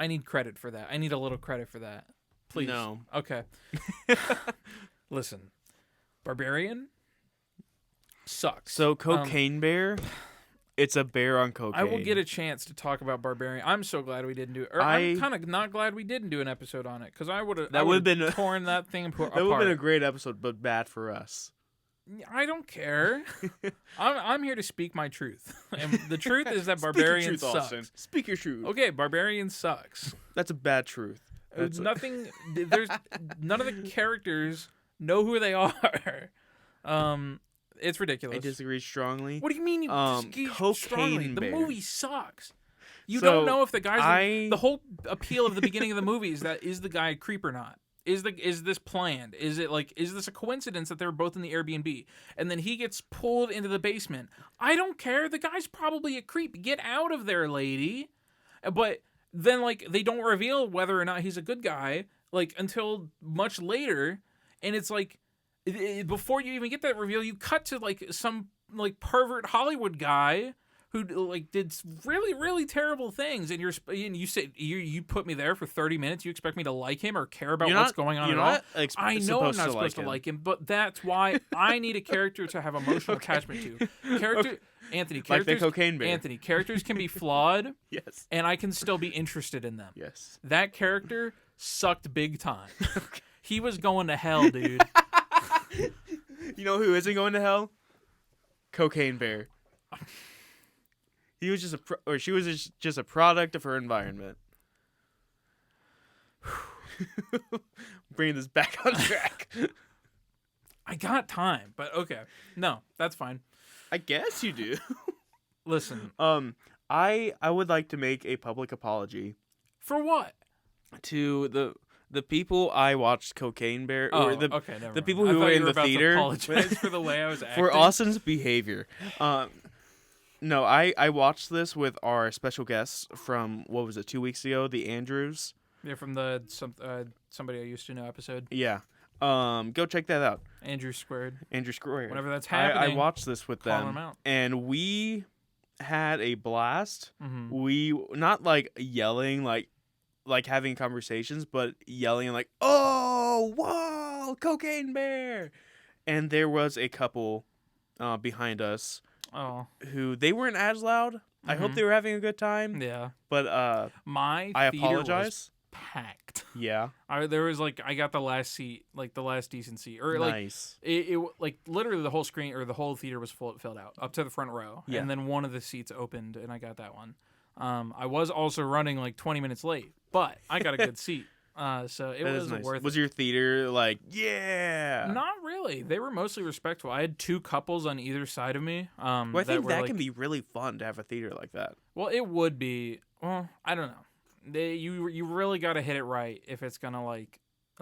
need credit for that. I need a little credit for that. Please. No. Okay. Listen. Barbarian sucks. So Cocaine Bear, it's a bear on cocaine. I will get a chance to talk about Barbarian. I'm so glad we didn't do it. I'm kind of not glad we didn't do an episode on it, because I would have been torn that thing apart. That would have been a great episode, but bad for us. I don't care. I'm here to speak my truth. And the truth is that Barbarian sucks. Austin. Speak your truth. Okay, Barbarian sucks. That's a bad truth. There's none of the characters know who they are. It's ridiculous. I disagree strongly. What do you mean you disagree strongly? The movie sucks. You don't know if the guy's... The whole appeal of the beginning of the movie is that, is the guy a creep or not? Is this planned? Is this a coincidence that they're both in the Airbnb? And then he gets pulled into the basement. I don't care. The guy's probably a creep. Get out of there, lady. But then, like, they don't reveal whether or not he's a good guy, like, until much later. And it's like, before you even get that reveal, you cut to like some like pervert Hollywood guy who like did really, really terrible things, and you said you put me there for 30 minutes. You expect me to like him or care about what's going on at all? I know I'm not supposed to like him, but that's why I need a character to have emotional attachment to. Anthony, characters, like the cocaine bear. Anthony, characters can be flawed, yes, and I can still be interested in them. Yes, that character sucked big time. He was going to hell, dude. You know who isn't going to hell? Cocaine bear. He was she was just a product of her environment. Bringing this back on track. I got time, but okay. No, that's fine. I guess you do. Listen. I would like to make a public apology. For what? To the people I watched Cocaine Bear, or the people mind. who were in the theater. Apologize for the way I was acting. For Austin's behavior. No, I watched this with our special guests from, what was it, 2 weeks ago, the Andrews. Yeah, from the Somebody I Used to Know episode. Yeah. Go check that out. Andrew Squared. Whenever that's happening. I watched this with them, and we had a blast. Mm-hmm. We not like yelling, like having conversations, but yelling like, "Oh, whoa, Cocaine Bear!" And there was a couple behind us. Oh, who they weren't as loud. Mm-hmm. I hope they were having a good time. Yeah, but I apologize. Was packed. Yeah, there was I got the last seat, like the last decent seat, or nice. It like literally the whole screen or the whole theater was filled out up to the front row, and then one of the seats opened, and I got that one. I was also running 20 minutes late, but I got a good seat. So it was nice. Worth it. Was your theater yeah? Not really. They were mostly respectful. I had two couples on either side of me. Well, I think that can be really fun to have a theater like that. Well, it would be. Well, I don't know. You really got to hit it right if it's gonna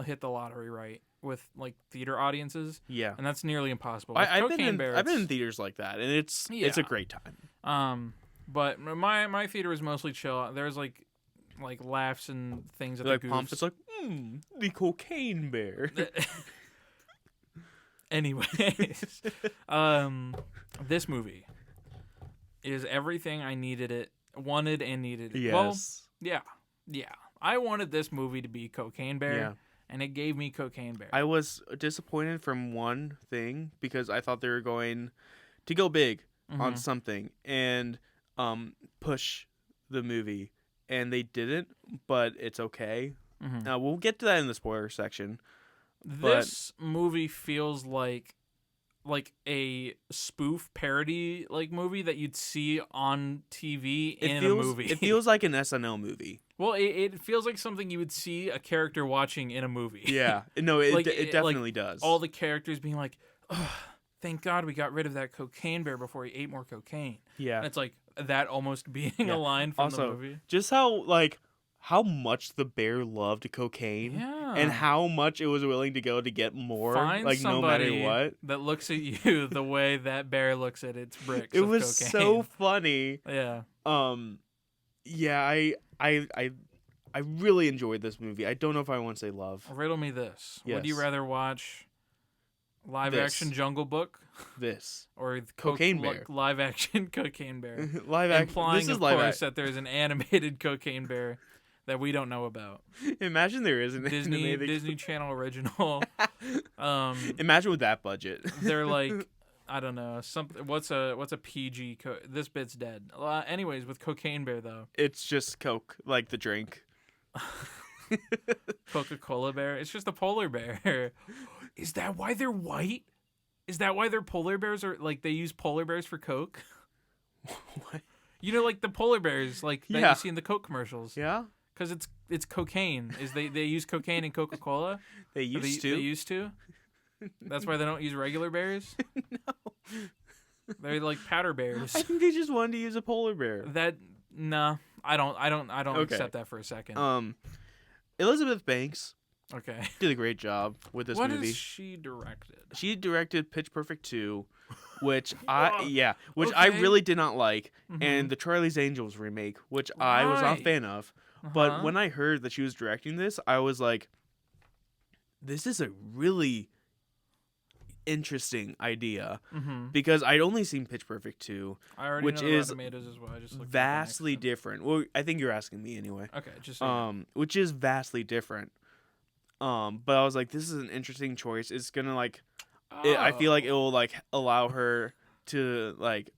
hit the lottery right with theater audiences. Yeah, and that's nearly impossible. I've been in theaters like that, and it's a great time. But my theater was mostly chill. There was laughs and things at the goofs. Pump. It's the Cocaine Bear. Anyways, this movie is everything I wanted and needed it. Yes. Well, yeah. I wanted this movie to be Cocaine Bear, and it gave me Cocaine Bear. I was disappointed from one thing because I thought they were going to go big on something and push the movie. And they didn't, but it's okay. Now we'll get to that in the spoiler section. This movie feels like a spoof parody movie that you'd see on TV a movie. It feels like an SNL movie. Well, it feels like something you would see a character watching in a movie. Yeah, no, it definitely does. All the characters being like, "Oh, thank God we got rid of that cocaine bear before he ate more cocaine." Yeah, and it's that almost being a line from the movie. Just how much the bear loved cocaine, and how much it was willing to go to get more. Find no matter what. That looks at you the way that bear looks at its bricks. It was cocaine. So funny. Yeah. Yeah. I really enjoyed this movie. I don't know if I want to say love. Riddle me this. Yes. Would you rather watch live-action Jungle Book? This. Or Cocaine Bear. Live-action Cocaine Bear. Implying, of course, that there's an animated Cocaine Bear that we don't know about. Imagine there is an Disney Channel original. Imagine with that budget. They're I don't know, what's a PG this bit's dead. Anyways, with Cocaine Bear though. It's just Coke, like the drink. Coca-Cola bear. It's just a polar bear. Is that why they're white? Is that why their polar bears are they use polar bears for Coke? What? You know, the polar bears that you see in the Coke commercials. Yeah. Because it's cocaine. They use cocaine in Coca-Cola? They used to? That's why they don't use regular bears? No. They're powder bears. I think they just wanted to use a polar bear. No, I don't accept that for a second. Elizabeth Banks. Okay. Did a great job with this movie. What has she directed? She directed Pitch Perfect 2, which I really did not like, and the Charlie's Angels remake, which I was not a fan of. But when I heard that she was directing this, I was like, this is a really interesting idea because I'd only seen Pitch Perfect 2, which is as well. I just vastly different. Well, I think you're asking me anyway. Okay, just which is vastly different. But I was like, this is an interesting choice. It's gonna I feel like it will allow her to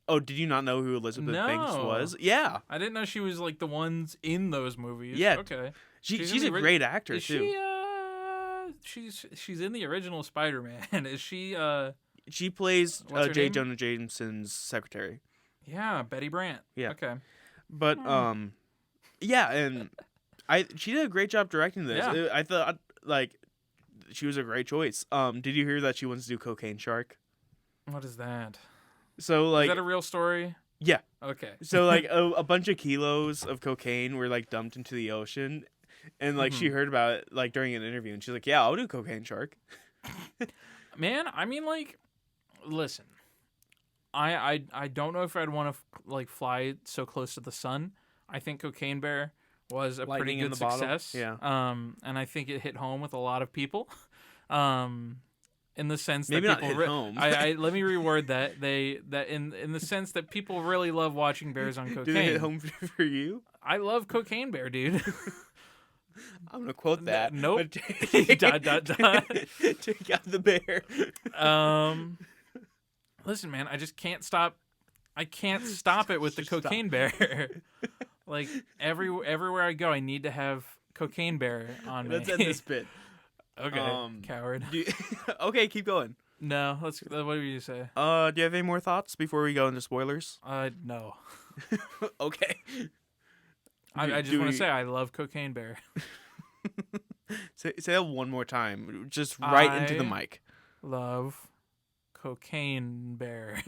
Oh, did you not know who Elizabeth Banks was? Yeah, I didn't know she was the ones in those movies. Yeah, okay. She's a great actor is too. She's in the original Spider-Man. Is she? She plays J. Jonah Jameson's secretary. Yeah, Betty Brant. Yeah. Okay. But yeah, and she did a great job directing this. Yeah. I thought she was a great choice. Did you hear that she wants to do Cocaine Shark? What is that? So is that a real story? Yeah. Okay. So a bunch of kilos of cocaine were dumped into the ocean, and she heard about it during an interview, and she's like, "Yeah, I'll do Cocaine Shark." Man, I mean, listen, I don't know if I'd want to fly so close to the sun. I think Cocaine Bear was a pretty good success. Yeah. And I think it hit home with a lot of people. In the sense maybe that people not hit home. I let me reword that. In the sense that people really love watching bears on cocaine. Did it hit home for you? I love Cocaine Bear, dude. I'm gonna quote that. Nope. Take out the bear. Listen, man, I just can't stop. I can't stop it with the Cocaine Bear. Everywhere I go, I need to have Cocaine Bear on me. Let's end this bit. Okay, coward. Okay, keep going. No, let's. What do you say? Do you have any more thoughts before we go into spoilers? No. Okay. I just want to say I love Cocaine Bear. say that one more time, just right into the mic. Love Cocaine Bear.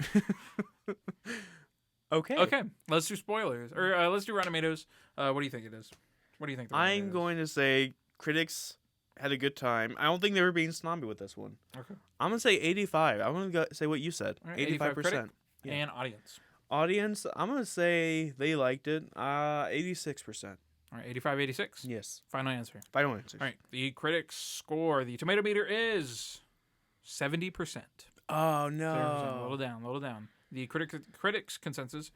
Okay. Okay. Let's do spoilers, or let's do Rotten Tomatoes. What do you think it is? What do you think? I'm going to say critics had a good time. I don't think they were being snobby with this one. Okay. I'm gonna say 85. I'm gonna say what you said. Right, 85%. Yeah. And audience. Audience, I'm gonna say they liked it. 86%. All right, 85, 86. Yes. Final answer. Final answer. All right. The critics score. The tomato meter is 70%. Oh no. 70%. Little down. The critics consensus.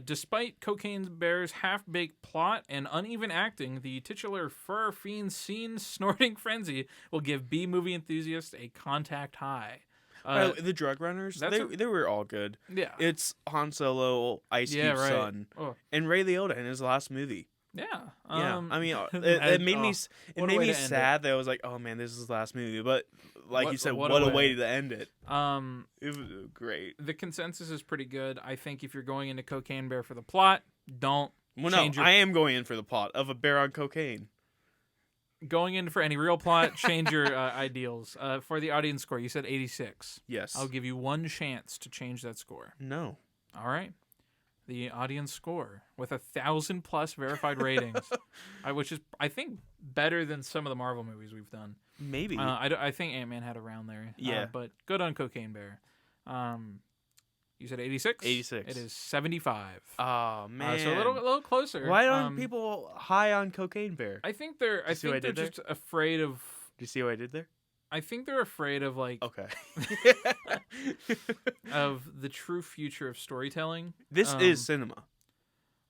Despite Cocaine Bear's half-baked plot and uneven acting, the titular fur fiend scene snorting frenzy will give B-movie enthusiasts a contact high. The drug runners, they were all good. Yeah. It's Han Solo, Ice Cube's son, and Ray Liotta in his last movie. Yeah. Yeah. I mean, it made me sad that I was like, oh man, this is his last movie. But you said, what a way to end it. It was great. The consensus is pretty good. I think if you're going into Cocaine Bear for the plot, don't change I am going in for the plot of a bear on cocaine. Going in for any real plot, change your ideals. For the audience score, you said 86. Yes. I'll give you one chance to change that score. No. All right. The audience score with 1,000+ verified ratings, which is, I think, better than some of the Marvel movies we've done. Maybe. I think Ant-Man had around there. Yeah. But good on Cocaine Bear. You said 86? 86. It is 75. Oh man. So a little closer. Why aren't people high on Cocaine Bear? I think they're just afraid of. Do you see what I did there? I think they're afraid of okay. of the true future of storytelling. This is cinema.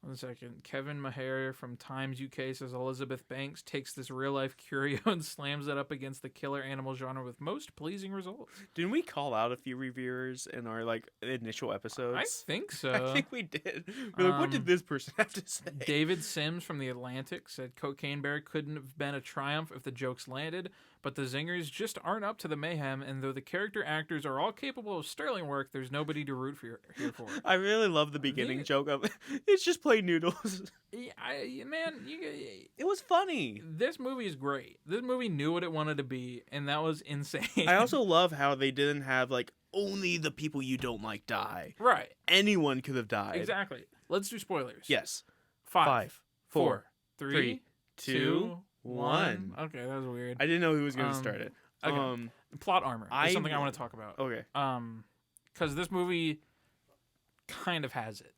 1 second. Kevin Maher from Times UK says Elizabeth Banks takes this real-life curio and slams it up against the killer animal genre with most pleasing results. Didn't we call out a few reviewers in our initial episodes? I think so. I think we did. We're what did this person have to say? David Sims from The Atlantic said Cocaine Bear couldn't have been a triumph if the jokes landed, but the zingers just aren't up to the mayhem, and though the character actors are all capable of sterling work, there's nobody to root here for. I really love the beginning joke of it's just plain noodles. Yeah, it was funny. This movie is great. This movie knew what it wanted to be, and that was insane. I also love how they didn't have only the people you don't like die. Right. Anyone could have died. Exactly. Let's do spoilers. Yes. 5, 4, 3, 2, 1. 1. Okay, that was weird. I didn't know who was going to start it. Okay. Plot armor is something I want to talk about. Okay. Because this movie kind of has it.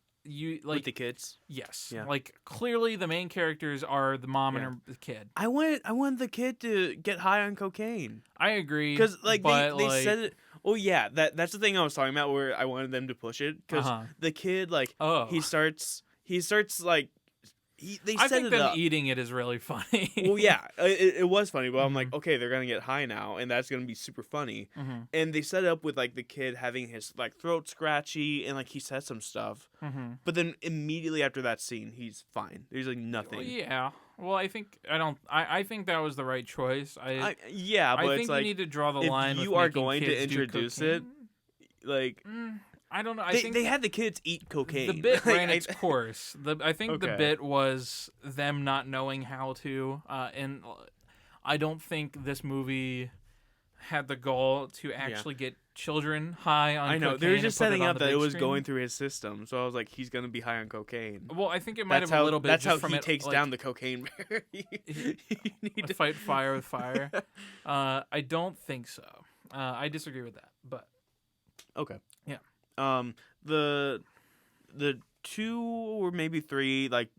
With the kids? Yes. Yeah. Clearly the main characters are the mom and the kid. I wanted the kid to get high on cocaine. I agree. Because they said it Oh yeah, that's the thing I was talking about where I wanted them to push it because the kid like he starts like I think them eating it is really funny. Well, yeah, it was funny, but I'm like, okay, they're gonna get high now, and that's gonna be super funny. And they set it up with like the kid having his like throat scratchy, and like he says some stuff, but then immediately after that scene, he's fine. There's like nothing. Well, yeah. Well, I think that was the right choice. But I think it's like, you need to draw the line. If you are going to introduce it, like. I don't know. They had the kids eat cocaine. The bit ran its course. I think the bit was them not knowing how to, and I don't think this movie had the goal to actually get children high on cocaine. I know. They were just setting up that it was going through his system, so I was like, he's going to be high on cocaine. Well, I think it might have a little bit. That's just how he takes down the cocaine bear. You need to fight fire with fire. I don't think so. I disagree with that, but okay. Yeah. The 2 or maybe 3 like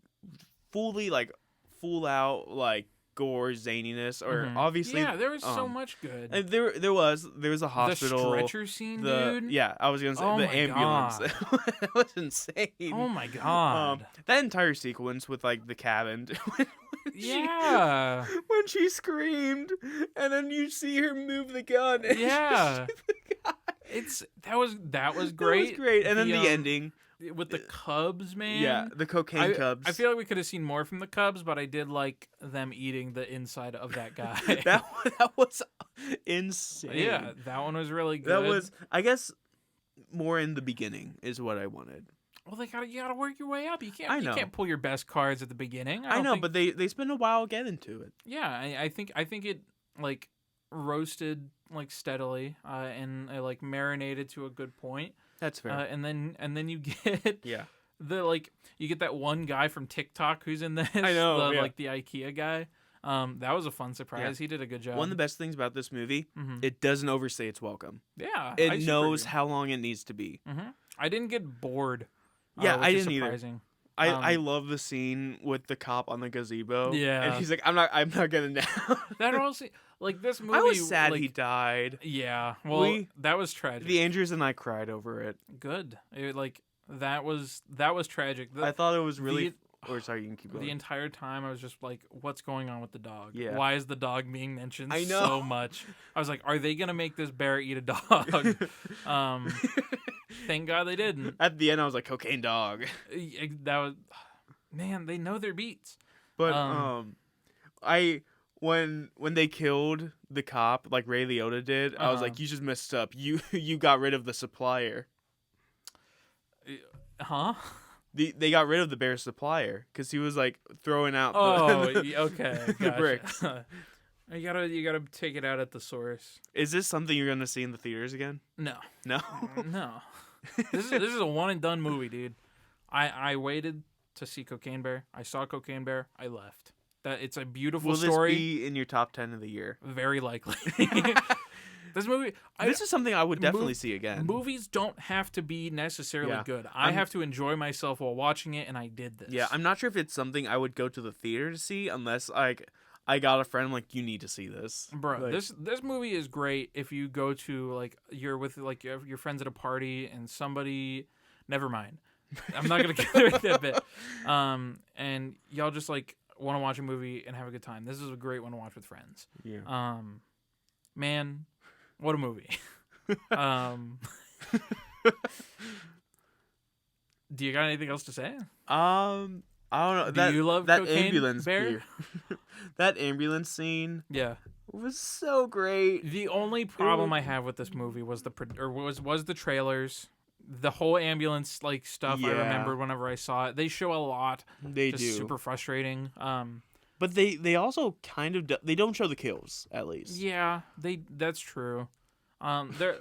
fully like full out like gore zaniness or obviously there was so much good. There was a hospital. The stretcher scene, dude. Yeah, I was gonna say the ambulance. That was insane. Oh my god. That entire sequence with like the cabin. When she screamed and then you see her move the gun. And that was great. That was great. And then the ending with the Cubs, man. Yeah, the cocaine Cubs. I feel like we could have seen more from the Cubs, but I did like them eating the inside of that guy. that was insane. Yeah, that one was really good. That was, I guess, more in the beginning is what I wanted. Well, you gotta work your way up. You can't pull your best cards at the beginning. I know, but they spend a while getting to it. Yeah, I think it like roasted like steadily and like marinated to a good point. That's fair. And then you get you get that one guy from TikTok who's in this. I know, like the IKEA guy. That was a fun surprise. Yeah. He did a good job. One of the best things about this movie, it doesn't overstay its welcome. Yeah, it knows how long it needs to be. I didn't get bored. Yeah, I didn't surprising. either. I love the scene with the cop on the gazebo. Yeah, and he's like, "I'm not getting down." That also, like this movie. I was sad he died. Yeah, well, that was tragic. The Andrews and I cried over it. Good. That was tragic. I thought it was really. Sorry, you can keep going. The entire time I was just like, "What's going on with the dog? Yeah. Why is the dog being mentioned so much?" I was like, "Are they gonna make this bear eat a dog?" Thank God they didn't. At the end, I was like, "Cocaine dog." That was, man. They know their beats. But when they killed the cop, like Ray Liotta did, I was like, "You just messed up. You got rid of the supplier." Huh? They got rid of the bear supplier because he was like throwing out. The bricks. You gotta take it out at the source. Is this something you're gonna see in the theaters again? No. No. This is a one and done movie, dude. I waited to see Cocaine Bear. I saw Cocaine Bear. I left. That it's a beautiful story. Will this be in your top 10 of the year? Very likely. This movie. This is something I would definitely see again. Movies don't have to be necessarily good. I have to enjoy myself while watching it, and I did this. Yeah, I'm not sure if it's something I would go to the theater to see unless like I got a friend like, you need to see this, bro. Like, this movie is great if you go to like you're with like your friends at a party and somebody. Never mind. I'm not gonna get into that bit. And y'all just like want to watch a movie and have a good time. This is a great one to watch with friends. Yeah. Man. What a movie. Do you got anything else to say? I don't know. Do you love that Cocaine ambulance Bear? That ambulance scene. Yeah. Was so great. The only problem I have with this movie was the trailers. The whole ambulance like stuff I remembered whenever I saw it. They show a lot. They just do. Super frustrating. But they also kind of they don't show the kills at least. Yeah, that's true. They're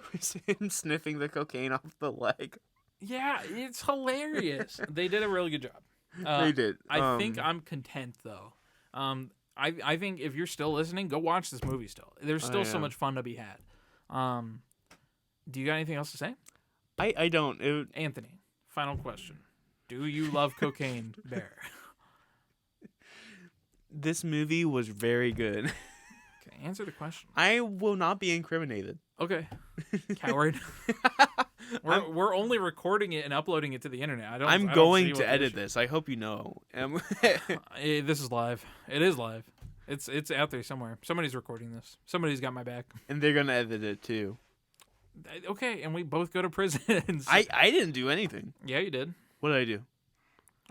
him sniffing the cocaine off the leg. Yeah, it's hilarious. They did a really good job. They did. I think I'm content though. I think if you're still listening, go watch this movie. Still, there's still so much fun to be had. Do you got anything else to say? I don't. Anthony, final question: do you love Cocaine Bear? This movie was very good. Okay, answer the question. I will not be incriminated. Okay. Coward. We're only recording it and uploading it to the internet. I'm going to edit this. I hope you know. This is live. It is live. It's out there somewhere. Somebody's recording this. Somebody's got my back. And they're going to edit it too. Okay, and we both go to prison. I didn't do anything. Yeah, you did. What did I do?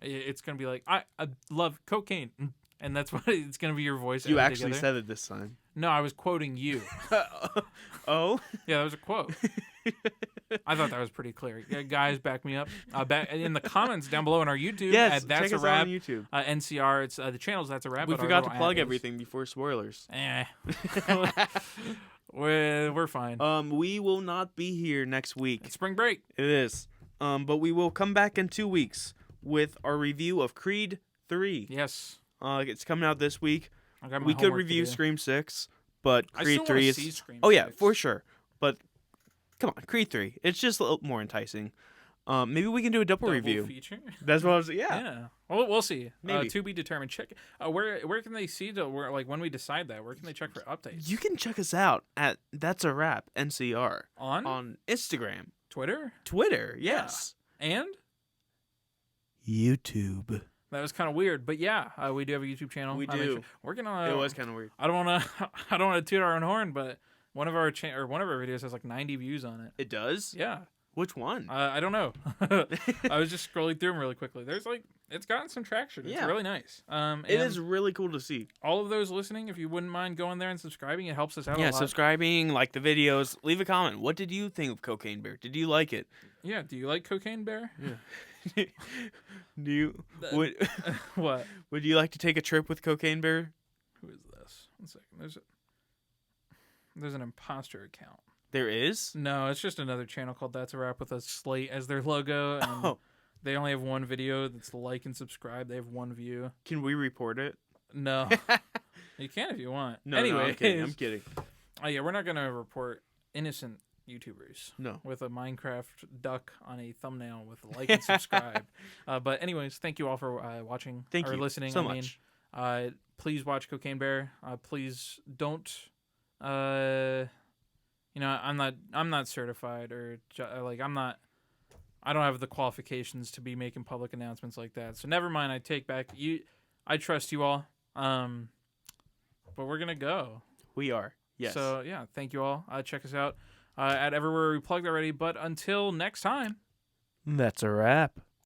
It's going to be like, I love cocaine. And that's what it's going to be your voice. You actually said it this time. No, I was quoting you. Oh? Yeah, that was a quote. I thought that was pretty clear. Yeah, guys, back me up. Back in the comments down below on our YouTube. Yes, That's check a us Wrap. out on YouTube. NCR. It's the channels. That's a Wrap. We forgot to plug everything before spoilers. We're fine. We will not be here next week. It's spring break. It is. But we will come back in 2 weeks with our review of Creed 3. Yes. It's coming out this week. We could review Scream 6, but Creed 3 is... Scream 6. Yeah, for sure. But come on, Creed 3. It's just a little more enticing. Maybe we can do a double review. Feature? That's what I was... Yeah. Well, we'll see. Maybe. To be determined. Check. Where can they see when we decide that? Where can they check for updates? You can check us out at That's a Wrap NCR on Instagram, Twitter. Yes, yeah. And YouTube. That was kind of weird, but yeah, we do have a YouTube channel. We do. We're gonna. It was kind of weird. I don't want to toot our own horn, but one of our videos has like 90 views on it. It does? Yeah. Which one? I don't know. I was just scrolling through them really quickly. It's gotten some traction. It's really nice. It is really cool to see. All of those listening, if you wouldn't mind going there and subscribing, it helps us out a lot. Yeah, subscribing, like the videos, leave a comment. What did you think of Cocaine Bear? Did you like it? Yeah, do you like Cocaine Bear? Yeah. What? Would you like to take a trip with Cocaine Bear? Who is this? 1 second. There's an imposter account. There is? No, it's just another channel called That's a Wrap with a slate as their logo. And they only have one video that's like and subscribe. They have one view. Can we report it? No. You can if you want. No, anyway, I'm kidding. Oh yeah, we're not gonna report innocent YouTubers. No. With a Minecraft duck on a thumbnail with like and subscribe. But anyways, thank you all for watching or listening. So much. Please watch Cocaine Bear. Please don't. I'm not certified or I don't have the qualifications to be making public announcements like that. So never mind. I take back I trust you all. But we're gonna go. We are. Yes. So yeah, thank you all. Check us out at everywhere we plugged already. But until next time, that's a wrap.